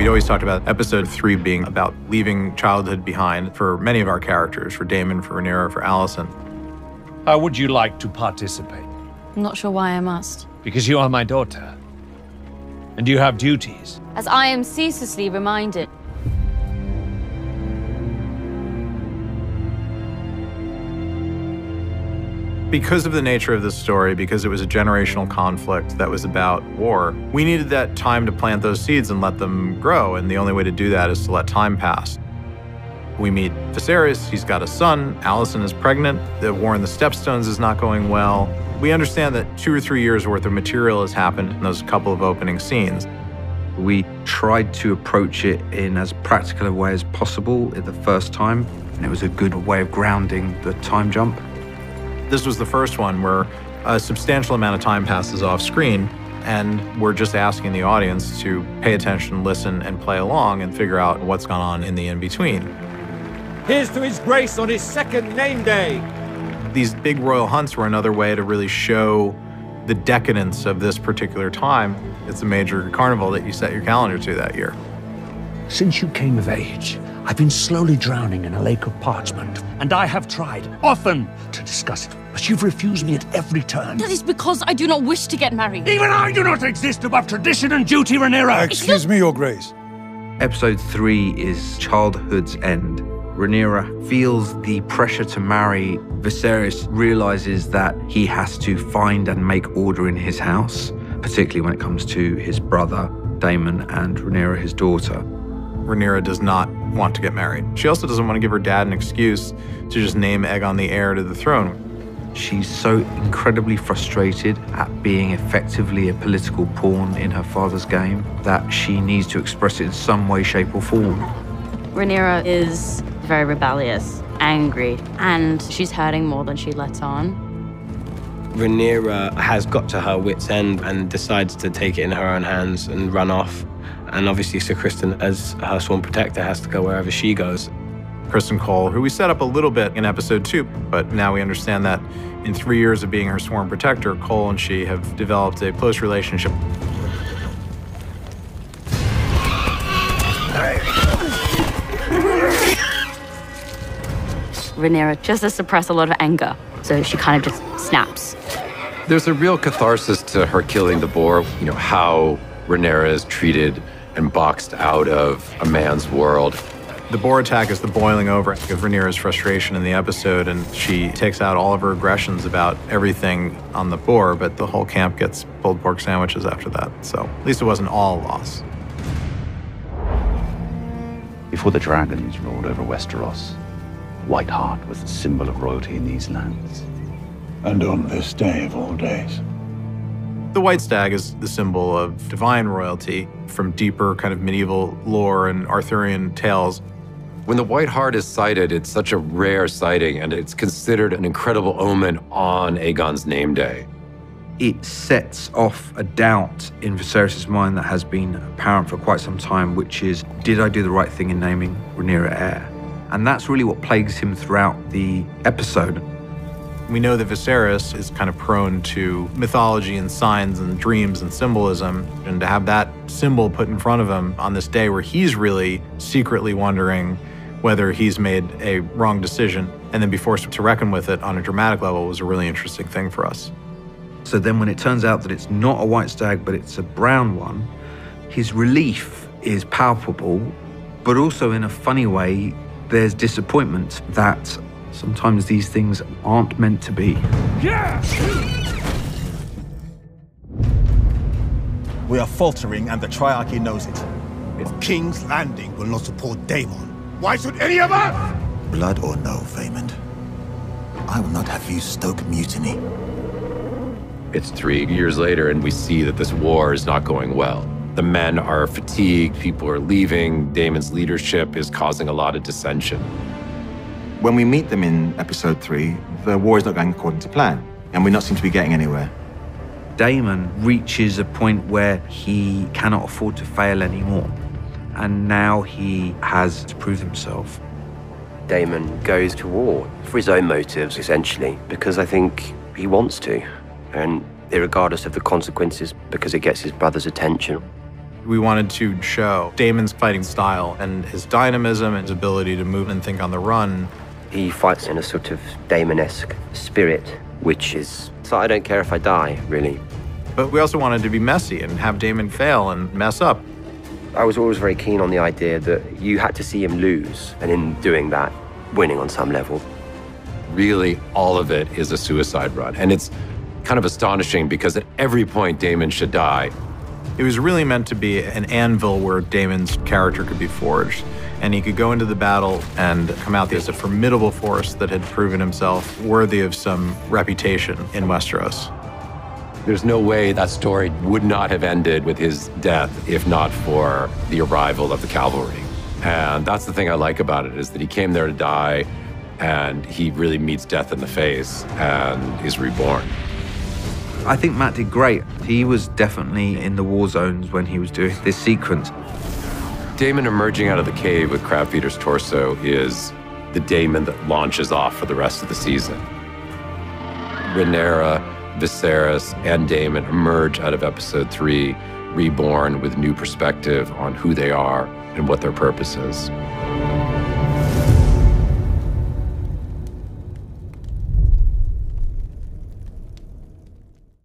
We always talked about episode 3 being about leaving childhood behind for many of our characters, for Daemon, for Rhaenyra, for Alicent. How would you like to participate? I'm not sure why I must. Because you are my daughter. And you have duties. As I am ceaselessly reminded. Because of the nature of this story, because it was a generational conflict that was about war, we needed that time to plant those seeds and let them grow, and the only way to do that is to let time pass. We meet Viserys, he's got a son, Alicent is pregnant, the war in the Stepstones is not going well. We understand that 2 or 3 years worth of material has happened in those couple of opening scenes. We tried to approach it in as practical a way as possible at the first time, and it was a good way of grounding the time jump. This was the first one where a substantial amount of time passes off screen, and we're just asking the audience to pay attention, listen, and play along and figure out what's gone on in the in-between. Here's to His Grace on his second name day. These big royal hunts were another way to really show the decadence of this particular time. It's a major carnival that you set your calendar to that year. Since you came of age, I've been slowly drowning in a lake of parchment, and I have tried, often, to discuss it, but you've refused me at every turn. That is because I do not wish to get married. Even I do not exist above tradition and duty, Rhaenyra! Excuse me, Your Grace. Episode 3 is childhood's end. Rhaenyra feels the pressure to marry. Viserys realizes that he has to find and make order in his house, particularly when it comes to his brother, Daemon, and Rhaenyra, his daughter. Rhaenyra does not want to get married. She also doesn't want to give her dad an excuse to just name Aegon the heir to the throne. She's so incredibly frustrated at being effectively a political pawn in her father's game that she needs to express it in some way, shape, or form. Rhaenyra is very rebellious, angry, and she's hurting more than she lets on. Rhaenyra has got to her wit's end and decides to take it in her own hands and run off. And obviously Sir Criston, as her sworn protector, has to go wherever she goes. Criston Cole, who we set up a little bit in episode 2, but now we understand that in 3 years of being her sworn protector, Cole and she have developed a close relationship. Rhaenyra just to suppress a lot of anger, so she kind of just snaps. There's a real catharsis to her killing the boar. You know, how Rhaenyra is treated and boxed out of a man's world. The boar attack is the boiling over of Rhaenyra's frustration in the episode, and she takes out all of her aggressions about everything on the boar, but the whole camp gets pulled pork sandwiches after that. So at least it wasn't all loss. Before the dragons ruled over Westeros, White Hart was the symbol of royalty in these lands. And on this day of all days. The white stag is the symbol of divine royalty from deeper kind of medieval lore and Arthurian tales. When the White Hart is sighted, it's such a rare sighting, and it's considered an incredible omen on Aegon's name day. It sets off a doubt in Viserys' mind that has been apparent for quite some time, which is, did I do the right thing in naming Rhaenyra heir? And that's really what plagues him throughout the episode. We know that Viserys is kind of prone to mythology and signs and dreams and symbolism, and to have that symbol put in front of him on this day where he's really secretly wondering whether he's made a wrong decision and then be forced to reckon with it on a dramatic level was a really interesting thing for us. So then when it turns out that it's not a white stag, but it's a brown one, his relief is palpable, but also in a funny way, there's disappointment that sometimes these things aren't meant to be. Yeah! We are faltering, and the Triarchy knows it. If King's Landing will not support Daemon, why should any of us? Blood or no, Vaemond, I will not have you stoke mutiny. It's 3 years later, and we see that this war is not going well. The men are fatigued, people are leaving, Daemon's leadership is causing a lot of dissension. When we meet them in episode 3, the war is not going according to plan, and we not seem to be getting anywhere. Daemon reaches a point where he cannot afford to fail anymore, and now he has to prove himself. Daemon goes to war for his own motives, essentially, because I think he wants to, and regardless of the consequences, because it gets his brother's attention. We wanted to show Daemon's fighting style and his dynamism and his ability to move and think on the run. He fights in a sort of Daemon-esque spirit, which is, so I don't care if I die, really. But we also wanted to be messy and have Daemon fail and mess up. I was always very keen on the idea that you had to see him lose, and in doing that, winning on some level. Really, all of it is a suicide run. And it's kind of astonishing because at every point Daemon should die. It was really meant to be an anvil where Daemon's character could be forged, and he could go into the battle and come out as a formidable force that had proven himself worthy of some reputation in Westeros. There's no way that story would not have ended with his death if not for the arrival of the cavalry. And that's the thing I like about it, is that he came there to die, and he really meets death in the face and is reborn. I think Matt did great. He was definitely in the war zones when he was doing this sequence. Daemon emerging out of the cave with Crabfeeder's torso is the Daemon that launches off for the rest of the season. Rhaenyra, Viserys, and Daemon emerge out of episode 3, reborn with new perspective on who they are and what their purpose is.